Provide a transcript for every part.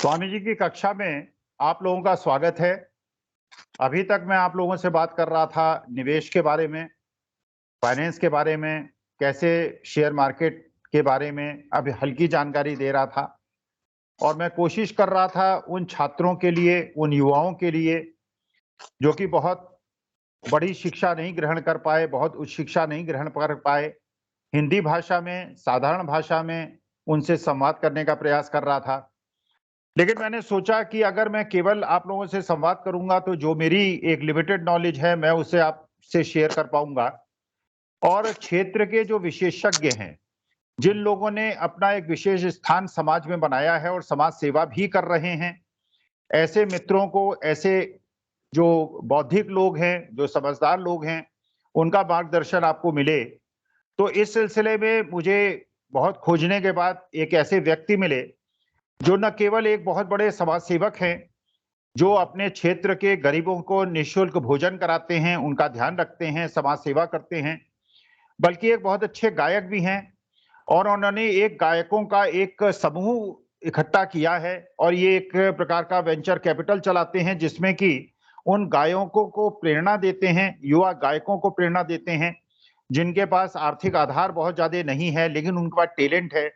स्वामी जी की कक्षा में आप लोगों का स्वागत है। अभी तक मैं आप लोगों से बात कर रहा था निवेश के बारे में, फाइनेंस के बारे में, कैसे शेयर मार्केट के बारे में अभी हल्की जानकारी दे रहा था और मैं कोशिश कर रहा था उन छात्रों के लिए, उन युवाओं के लिए जो कि बहुत बड़ी शिक्षा नहीं ग्रहण कर पाए, बहुत उच्च शिक्षा नहीं ग्रहण कर पाए, हिंदी भाषा में, साधारण भाषा में उनसे संवाद करने का प्रयास कर रहा था। लेकिन मैंने सोचा कि अगर मैं केवल आप लोगों से संवाद करूँगा तो जो मेरी एक लिमिटेड नॉलेज है मैं उसे आपसे शेयर कर पाऊँगा और क्षेत्र के जो विशेषज्ञ हैं, जिन लोगों ने अपना एक विशेष स्थान समाज में बनाया है और समाज सेवा भी कर रहे हैं, ऐसे मित्रों को, ऐसे जो बौद्धिक लोग हैं, जो समझदार लोग हैं, उनका मार्गदर्शन आपको मिले। तो इस सिलसिले में मुझे बहुत खोजने के बाद एक ऐसे व्यक्ति मिले, जो न केवल एक बहुत बड़े समाज सेवक हैं, जो अपने क्षेत्र के गरीबों को निःशुल्क भोजन कराते हैं, उनका ध्यान रखते हैं, समाज सेवा करते हैं, बल्कि एक बहुत अच्छे गायक भी हैं और उन्होंने एक गायकों का एक समूह इकट्ठा किया है और ये एक प्रकार का वेंचर कैपिटल चलाते हैं जिसमें कि उन गायकों को प्रेरणा देते हैं, युवा गायकों को प्रेरणा देते हैं, जिनके पास आर्थिक आधार बहुत ज़्यादा नहीं है, लेकिन उनके पास टैलेंट है।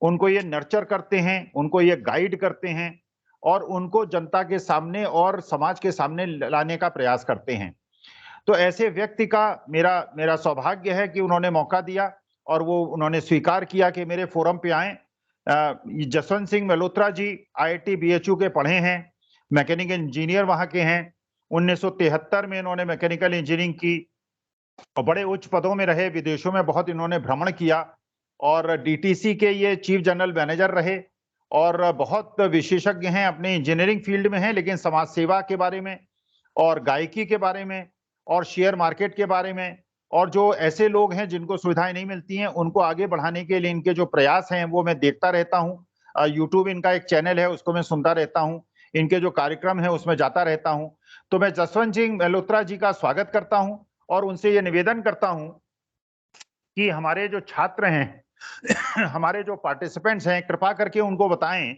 उनको ये नर्चर करते हैं, उनको ये गाइड करते हैं और उनको जनता के सामने और समाज के सामने लाने का प्रयास करते हैं। तो ऐसे व्यक्ति का मेरा मेरा सौभाग्य है कि उन्होंने मौका दिया और वो उन्होंने स्वीकार किया कि मेरे फोरम पे आएँ। जसवंत सिंह मल्होत्रा जी आईआईटी बीएचयू के पढ़े हैं, मैकेनिकल इंजीनियर वहाँ के हैं। 1973 में इन्होंने मैकेनिकल इंजीनियरिंग की और बड़े उच्च पदों में रहे, विदेशों में बहुत इन्होंने भ्रमण किया और डीटीसी के ये चीफ जनरल मैनेजर रहे और बहुत विशेषज्ञ हैं, अपने इंजीनियरिंग फील्ड में हैं, लेकिन समाज सेवा के बारे में और गायकी के बारे में और शेयर मार्केट के बारे में और जो ऐसे लोग हैं जिनको सुविधाएं नहीं मिलती हैं, उनको आगे बढ़ाने के लिए इनके जो प्रयास हैं, वो मैं देखता रहता हूँ। यूट्यूब इनका एक चैनल है, उसको मैं सुनता रहता हूँ। इनके जो कार्यक्रम है, उसमें जाता रहता हूँ। तो मैं जसवंत सिंह मल्होत्रा जी का स्वागत करता हूँ और उनसे ये निवेदन करता हूँ कि हमारे जो छात्र हैं हमारे जो पार्टिसिपेंट्स हैं, कृपा करके उनको बताएं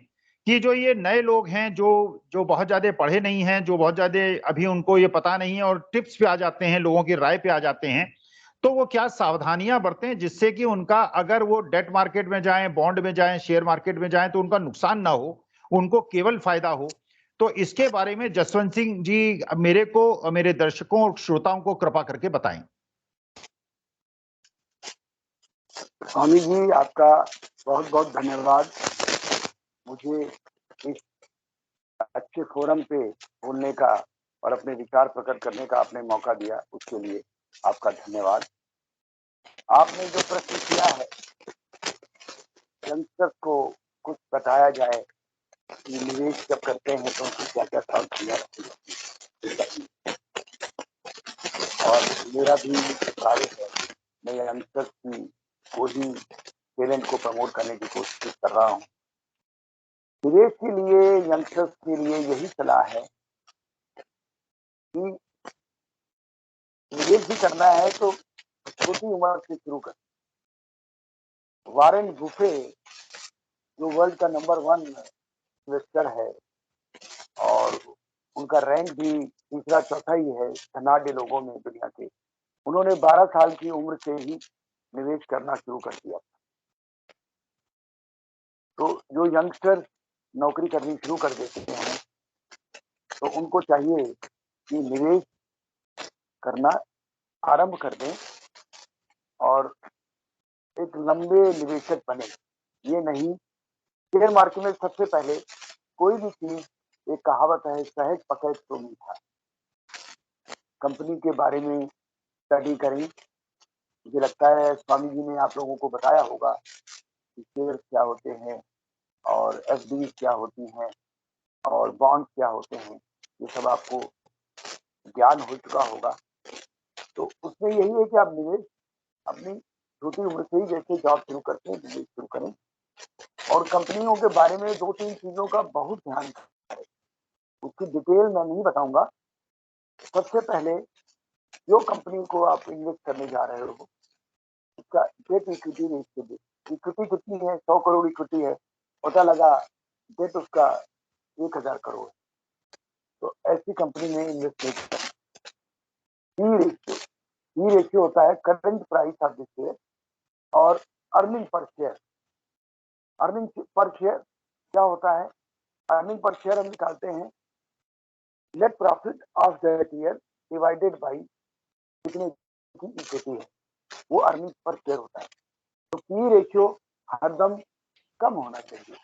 कि जो ये नए लोग हैं, जो जो बहुत ज़्यादा पढ़े नहीं हैं, जो बहुत ज़्यादा अभी उनको ये पता नहीं है और टिप्स पे आ जाते हैं, लोगों की राय पे आ जाते हैं, तो वो क्या सावधानियां बरतें जिससे कि उनका अगर वो डेट मार्केट में जाएं, बॉन्ड में जाएं, शेयर मार्केट में जाएं तो उनका नुकसान ना हो, उनको केवल फायदा हो। तो इसके बारे में जसवंत सिंह जी मेरे को, मेरे दर्शकों और श्रोताओं को कृपा करके बताएं। स्वामी जी, आपका बहुत बहुत धन्यवाद। मुझे इस अच्छे फोरम पे बोलने का और अपने विचार प्रकट करने का आपने मौका दिया, उसके लिए आपका धन्यवाद। आपने जो प्रश्न किया है, यंगस्टर्स को कुछ बताया जाए कि निवेश जब करते हैं तो उनकी क्या क्या सावधानियां रखनी होती है। और मेरा भी कार्य है, मैं यंगस्टर्स की कोडिंग टैलेंट को प्रमोट करने की कोशिश कर रहा हूँ। निवेश के लिए यंगस्टर्स के लिए यही सलाह है कि निवेश भी करना है तो छोटी उम्र से शुरू कर। वारेन बुफे जो वर्ल्ड का नंबर 1 इन्वेस्टर है और उनका रैंक भी तीसरा चौथा ही है धनाढ्य लोगों में दुनिया के, उन्होंने 12 साल की उम्र से ही निवेश करना शुरू कर दिया। तो जो यंगस्टर नौकरी करनी शुरू कर देते हैं तो उनको चाहिए कि निवेश करना आरंभ कर दें और एक लंबे निवेशक बने। ये नहीं, शेयर मार्केट में सबसे पहले कोई भी चीज, एक कहावत है, सहज पकड़ तो मीठा। कंपनी के बारे में स्टडी करें। मुझे लगता है स्वामी जी ने आप लोगों को बताया होगा कि शेयर क्या होते हैं और एफडी क्या होती हैं और बॉन्ड क्या होते हैं, ये सब आपको ज्ञान हो चुका होगा। तो उसमें यही है कि आप निवेश अपनी छोटी उम्र से ही जैसे जॉब शुरू करते हैं, निवेश शुरू करें और कंपनियों के बारे में 2-3 चीजों का बहुत ध्यान रखें। उसकी डिटेल मैं नहीं बताऊंगा। सबसे पहले जो कंपनी को आप इन्वेस्ट करने जा रहे हो उसका डेट इक्विटी रेशियो, इक्विटी कितनी है, 100 करोड़ इक्विटी है, पता लगा डेट उसका 1000 करोड़, तो ऐसी कंपनी में इन्वेस्टमेंट ई रेशियो होता है current price of the share और earning per share. Earning per share क्या होता है? अर्निंग पर शेयर हम निकालते हैं net profit of that year divided by कितने की इक्विटी है, वो अर्निंग पर शेयर होता है। तो पी रेशियो हरदम कम होना चाहिए।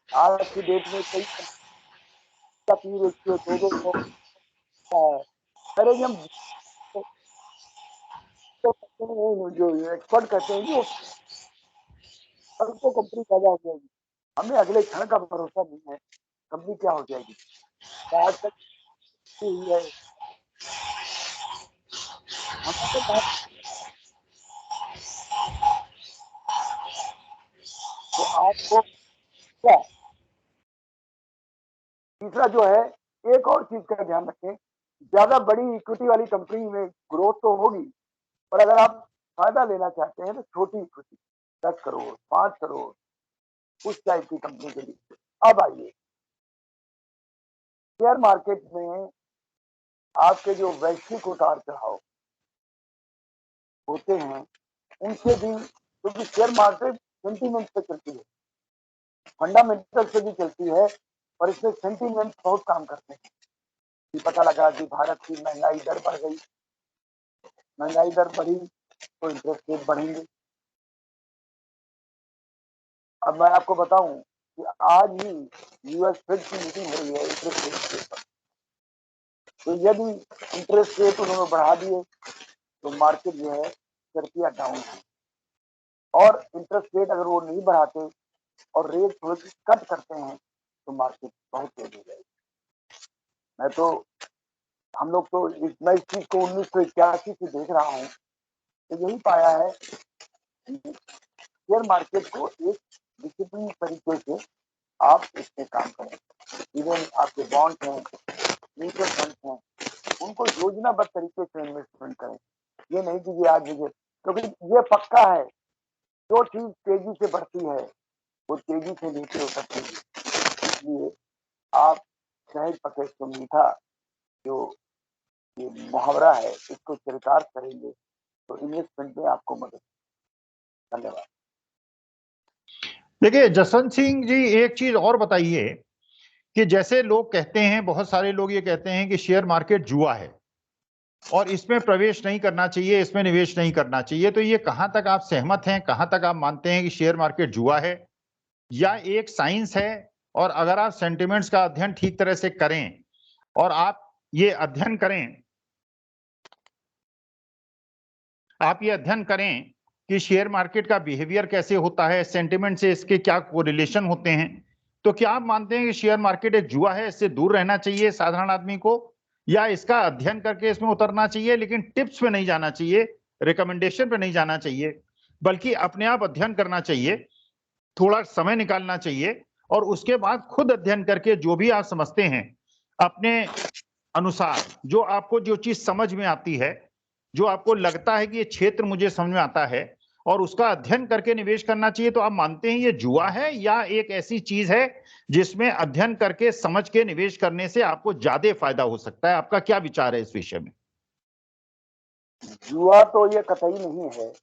आज की डेट में कई का पी रेशियो 200 है। अरे हम जो एक्सपर्ट कहते हैं कि वो कंपनी पैदा हो जाएगी, हमें अगले क्षण का भरोसा नहीं है कंपनी क्या हो जाएगी। आज तक हुई है हमारे पास, तो आपको क्या तीसरा जो है, एक और चीज का ध्यान रखें, ज्यादा बड़ी इक्विटी वाली कंपनी में ग्रोथ तो होगी, पर अगर आप फायदा लेना चाहते हैं तो छोटी इक्विटी 10 करोड़ 5 करोड़ उस टाइप की कंपनी के लिए। अब आइए शेयर मार्केट में आपके जो वैश्विक उतार चढ़ाव होते हैं उनसे भी, क्योंकि शेयर मार्केट सेंटीमेंट पे चलती है, फंडामेंटल से भी चलती है, और इसमें सेंटीमेंट बहुत काम करते हैं। कि पता लगा कि भारत की महंगाई दर बढ़ गई, महंगाई दर बढ़ी तो इंटरेस्ट रेट बढ़ेंगे। अब मैं आपको बताऊं कि आज ही यूएस फेड की मीटिंग हो रही है इंटरेस्ट रेट के ऊपर, तो यदि इंटरेस्ट रेट उन्होंने बढ़ा दिए तो मार्केट जो है तरक्या डाउन है, और इंटरेस्ट रेट अगर वो नहीं बढ़ाते और रेट थोड़ी सी कट करते हैं तो मार्केट बहुत तेज हो जाएगी। मैं तो हम लोग तो मैं इस चीज को 1981 से देख रहा हूँ, तो यही पाया है कि शेयर मार्केट को एक डिसिप्लिन तरीके से आप इसमें काम करें। इवन आपके बॉन्ड हैं, म्यूचुअल फंड हैं, उनको योजनाबद्ध तरीके से इन्वेस्टमेंट करें। ये नहीं कि ये आज मुझे, क्योंकि ये पक्का है जो चीज तेजी से बढ़ती है वो तेजी से नीचे उतरती है। इसलिए आप सहज पके तो मीठा जो ये मुहावरा है इसको चरितार्थ करेंगे तो इन्वेस्टमेंट में आपको मदद। धन्यवाद। देखिए जसवंत सिंह जी, एक चीज और बताइए कि जैसे लोग कहते हैं, बहुत सारे लोग ये कहते हैं कि शेयर मार्केट जुआ है और इसमें प्रवेश नहीं करना चाहिए, इसमें निवेश नहीं करना चाहिए, तो ये कहां तक आप सहमत हैं, कहां तक आप मानते हैं कि शेयर मार्केट जुआ है या एक साइंस है? और अगर आप सेंटिमेंट्स का अध्ययन ठीक तरह से करें और आप ये अध्ययन करें, कि शेयर मार्केट का बिहेवियर कैसे होता है, सेंटिमेंट से इसके क्या कोरिलेशन होते हैं, तो क्या आप मानते हैं कि शेयर मार्केट एक जुआ है, इससे दूर रहना चाहिए साधारण आदमी को, या इसका अध्ययन करके इसमें उतरना चाहिए, लेकिन टिप्स पे नहीं जाना चाहिए, रिकमेंडेशन पे नहीं जाना चाहिए, बल्कि अपने आप अध्ययन करना चाहिए, थोड़ा समय निकालना चाहिए और उसके बाद खुद अध्ययन करके जो भी आप समझते हैं अपने अनुसार, जो आपको जो चीज समझ में आती है, जो आपको लगता है कि ये क्षेत्र मुझे समझ में आता है, और उसका अध्ययन करके निवेश करना चाहिए, तो आप मानते हैं ये जुआ है या एक ऐसी चीज है जिसमें अध्ययन करके समझ के निवेश करने से आपको ज्यादा फायदा हो सकता है? आपका क्या विचार है इस विषय में? जुआ तो ये कतई नहीं है।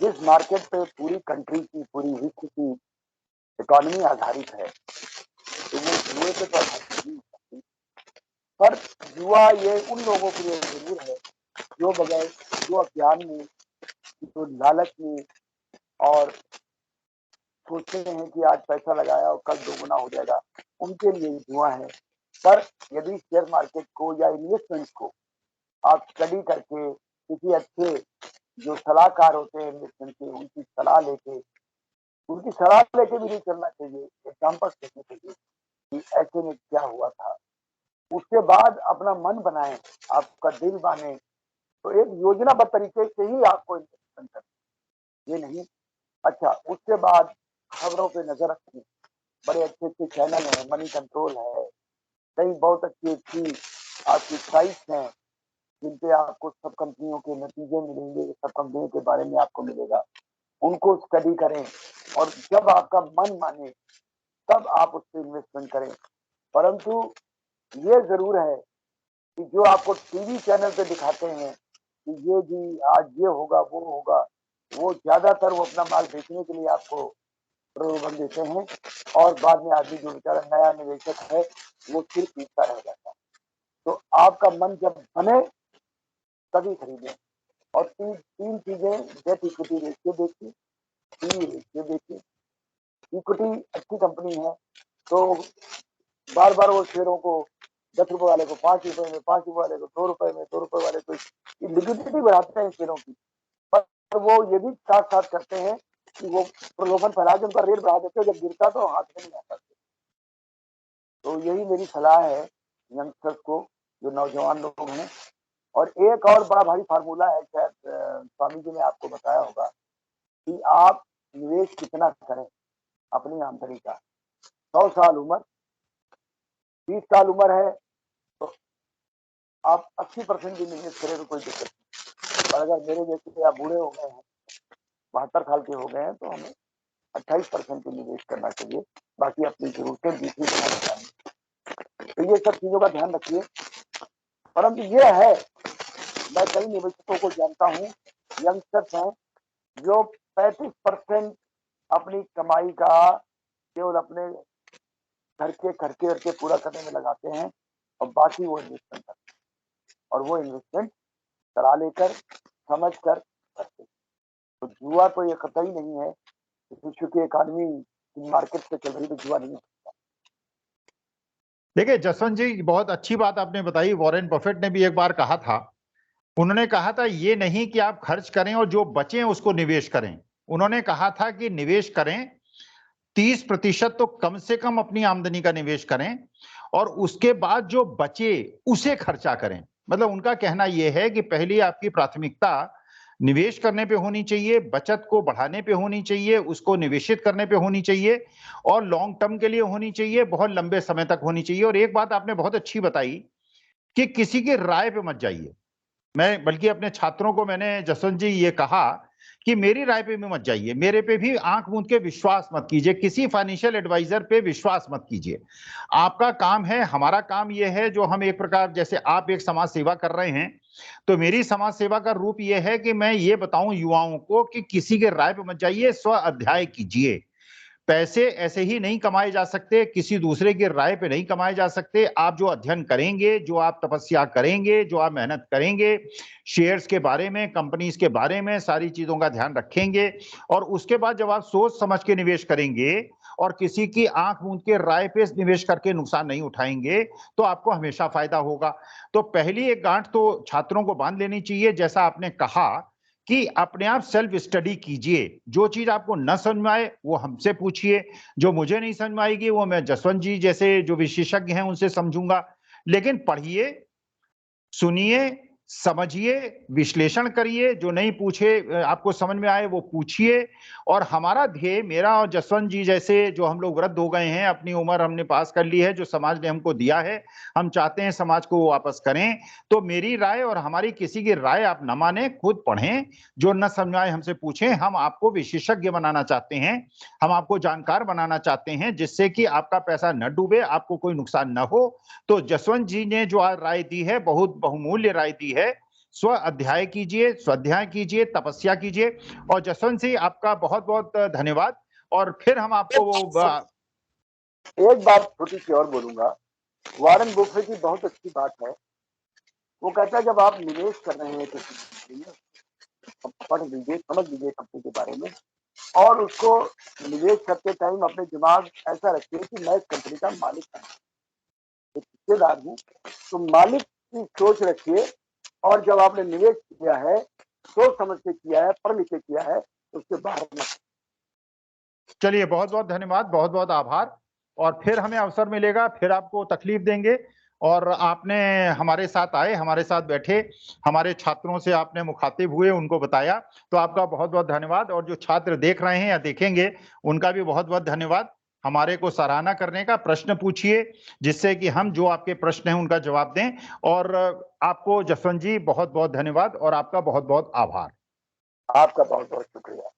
जिस मार्केट पे पूरी कंट्री की, पूरी विश्व की इकोनॉमी आधारित है तो वो जुए पे तो आधारित नहीं हो सकती। पर जुआ ये उन लोगों के लिए जरूर है जो बगैर, जो अज्ञान में, जो लालच में और सोचते हैं कि आज पैसा लगाया और कल दोगुना हो जाएगा, उनके लिए जुआ है। पर यदि शेयर मार्केट को या इन्वेस्टमेंट को आप स्टडी करके किसी अच्छे जो सलाहकार होते हैं इन्वेस्टमेंट के, उनकी सलाह लेके भी नहीं चलना चाहिए, एग्जाम्पल देखने चाहिए कि ऐसे में क्या हुआ था। उसके बाद अपना मन बनाए, आपका दिल माने, तो एक योजनाबद्ध तरीके से ही आपको इन्वेस्टमेंट करना, ये नहीं। अच्छा, उसके बाद खबरों पे नजर रखनी, बड़े अच्छे अच्छे चैनल हैं, मनी कंट्रोल है, कई बहुत अच्छी अच्छी आपकी साइट्स हैं जिन पे आपको सब कंपनियों के नतीजे मिलेंगे, सब कंपनियों के बारे में आपको मिलेगा, उनको स्टडी करें। और जब आपका मन माने तब आप उस पर इन्वेस्टमेंट करें। परंतु ये जरूर है कि जो आपको टीवी चैनल पे दिखाते हैं कि ये जी आज ये होगा वो ज्यादातर वो अपना माल बेचने के लिए आपको प्रलोभन देते हैं, और बाद में आदमी जो बेचारा नया निवेशक है वो सिर पीटता रह जाता है। तो आपका मन जब बने तभी खरीदें। और तीन चीजें, डेट इक्विटी रेशियो देखिए, पी रेशियो देखिए। इक्विटी अच्छी कंपनी है तो बार बार वो शेयरों को 10 रुपए वाले को 5 रुपए में, 5 रुपए वाले को 2 रुपए में, 2 रुपए वाले को लिक्विडिटी बढ़ाते हैं शेयरों की। पर वो ये भी साथ साथ करते हैं कि वो प्रलोभन फैला के उनका रेट बढ़ा देते हैं, जब गिरता तो हाथ में नहीं आता। तो यही मेरी सलाह है यंगस्टर्स को, जो नौजवान लोग हैं। और एक और बड़ा भारी फार्मूला है, शायद स्वामी जी ने आपको बताया होगा, कि आप निवेश कितना करें अपनी आमदनी का। 100 साल उम्र, 20 साल उम्र है तो आप 80% भी निवेश करें तो कोई दिक्कत नहीं। और अगर मेरे जैसे आप बूढ़े हो गए हैं, 72 साल के हो गए हैं, तो हमें 28% भी निवेश करना चाहिए। बाकी अपनी जरूरतें दूसरी जगह लगानी। तो ये सब चीजों का ध्यान रखिए। परंतु ये है, मैं कई निवेशकों को जानता हूँ, यंगस्टर्स हैं जो 35% अपनी कमाई का केवल अपने घर के खर्चे पूरा करने में लगाते हैं, और बाकी वो इन्वेस्टमेंट करते हैं, और वो इन्वेस्टमेंट करा लेकर समझ कर करते हैं। तो जुआ तो ये कतई नहीं है। विश्व की इकॉनमी मार्केट पे चल रही तो जुआ नहीं है। देखिए जसवंत जी, बहुत अच्छी बात आपने बताई। वॉरेन बफेट ने भी एक बार कहा था, उन्होंने कहा था ये नहीं कि आप खर्च करें और जो बचे उसको निवेश करें। उन्होंने कहा था कि निवेश करें, 30% तो कम से कम अपनी आमदनी का निवेश करें, और उसके बाद जो बचे उसे खर्चा करें। मतलब उनका कहना यह है कि पहली आपकी प्राथमिकता निवेश करने पे होनी चाहिए, बचत को बढ़ाने पे होनी चाहिए, उसको निवेशित करने पे होनी चाहिए, और लॉन्ग टर्म के लिए होनी चाहिए, बहुत लंबे समय तक होनी चाहिए। और एक बात आपने बहुत अच्छी बताई कि किसी की राय पे मत जाइए। मैं बल्कि अपने छात्रों को मैंने, जसवंत जी, ये कहा कि मेरी राय पे भी मत जाइए, मेरे पे भी आंख मूंद के विश्वास मत कीजिए, किसी फाइनेंशियल एडवाइजर पे विश्वास मत कीजिए। आपका काम है, हमारा काम यह है, जो हम एक प्रकार, जैसे आप एक समाज सेवा कर रहे हैं, तो मेरी समाज सेवा का रूप यह है कि मैं ये बताऊं युवाओं को कि किसी के राय पे मत जाइए, स्व अध्याय कीजिए। पैसे ऐसे ही नहीं कमाए जा सकते, किसी दूसरे की राय पे नहीं कमाए जा सकते। आप जो अध्ययन करेंगे, जो आप तपस्या करेंगे, जो आप मेहनत करेंगे, शेयर्स के बारे में, कंपनीज के बारे में, सारी चीजों का ध्यान रखेंगे, और उसके बाद जब आप सोच समझ के निवेश करेंगे और किसी की आंख मूंद के राय पे निवेश करके नुकसान नहीं उठाएंगे, तो आपको हमेशा फायदा होगा। तो पहली एक गांठ तो छात्रों को बांध लेनी चाहिए, जैसा आपने कहा कि अपने आप सेल्फ स्टडी कीजिए। जो चीज आपको न समझ में आए वो हमसे पूछिए, जो मुझे नहीं समझ में आएगी वो मैं जसवंत जी जैसे जो विशेषज्ञ हैं उनसे समझूंगा। लेकिन पढ़िए, सुनिए, समझिए, विश्लेषण करिए, जो नहीं पूछे आपको समझ में आए वो पूछिए। और हमारा ध्येय, मेरा और जसवंत जी जैसे जो हम लोग वृद्ध हो गए हैं, अपनी उम्र हमने पास कर ली है, जो समाज ने हमको दिया है, हम चाहते हैं समाज को वापस करें। तो मेरी राय और हमारी किसी की राय आप न माने, खुद पढ़ें, जो न समझ आए हमसे पूछें। हम आपको विशेषज्ञ बनाना चाहते हैं, हम आपको जानकार बनाना चाहते हैं, जिससे कि आपका पैसा न डूबे, आपको कोई नुकसान न हो। तो जसवंत जी ने जो राय दी है, बहुत बहुमूल्य राय दी है। स्व अध्याय कीजिए, स्वाध्याय कीजिए, तपस्या कीजिए। और जसवंत जी, आपका बहुत बहुत धन्यवाद। और फिर हम आपको एक बात छोटी सी और बोलूंगा। वॉरेन बफेट की बहुत अच्छी बात है, वो कहता है जब आप निवेश कर रहे हैं किसी कंपनी में, पढ़ लीजिए, समझ लीजिए कंपनी के बारे में, और उसको निवेश करते टाइम अपने दिमाग ऐसा रखिए कि मैं इस कंपनी का मालिक हूँ, एक हिस्सेदार हूँ। तो मालिक की सोच रखिए, और जब आपने निवेश किया है, सोच समझ के किया है, पढ़ लिख के किया है, तो उसके बाहर मत। चलिए, बहुत बहुत धन्यवाद, बहुत बहुत आभार। और फिर हमें अवसर मिलेगा, फिर आपको तकलीफ देंगे। और आपने हमारे साथ आए, हमारे साथ बैठे, हमारे छात्रों से आपने मुखातिब हुए, उनको बताया, तो आपका बहुत बहुत धन्यवाद। और जो छात्र देख रहे हैं या देखेंगे, उनका भी बहुत बहुत धन्यवाद। हमारे को सराहना करने का, प्रश्न पूछिए, जिससे कि हम जो आपके प्रश्न हैं उनका जवाब दें। और आपको जसवंत जी बहुत बहुत धन्यवाद, और आपका बहुत बहुत आभार। आपका बहुत बहुत शुक्रिया।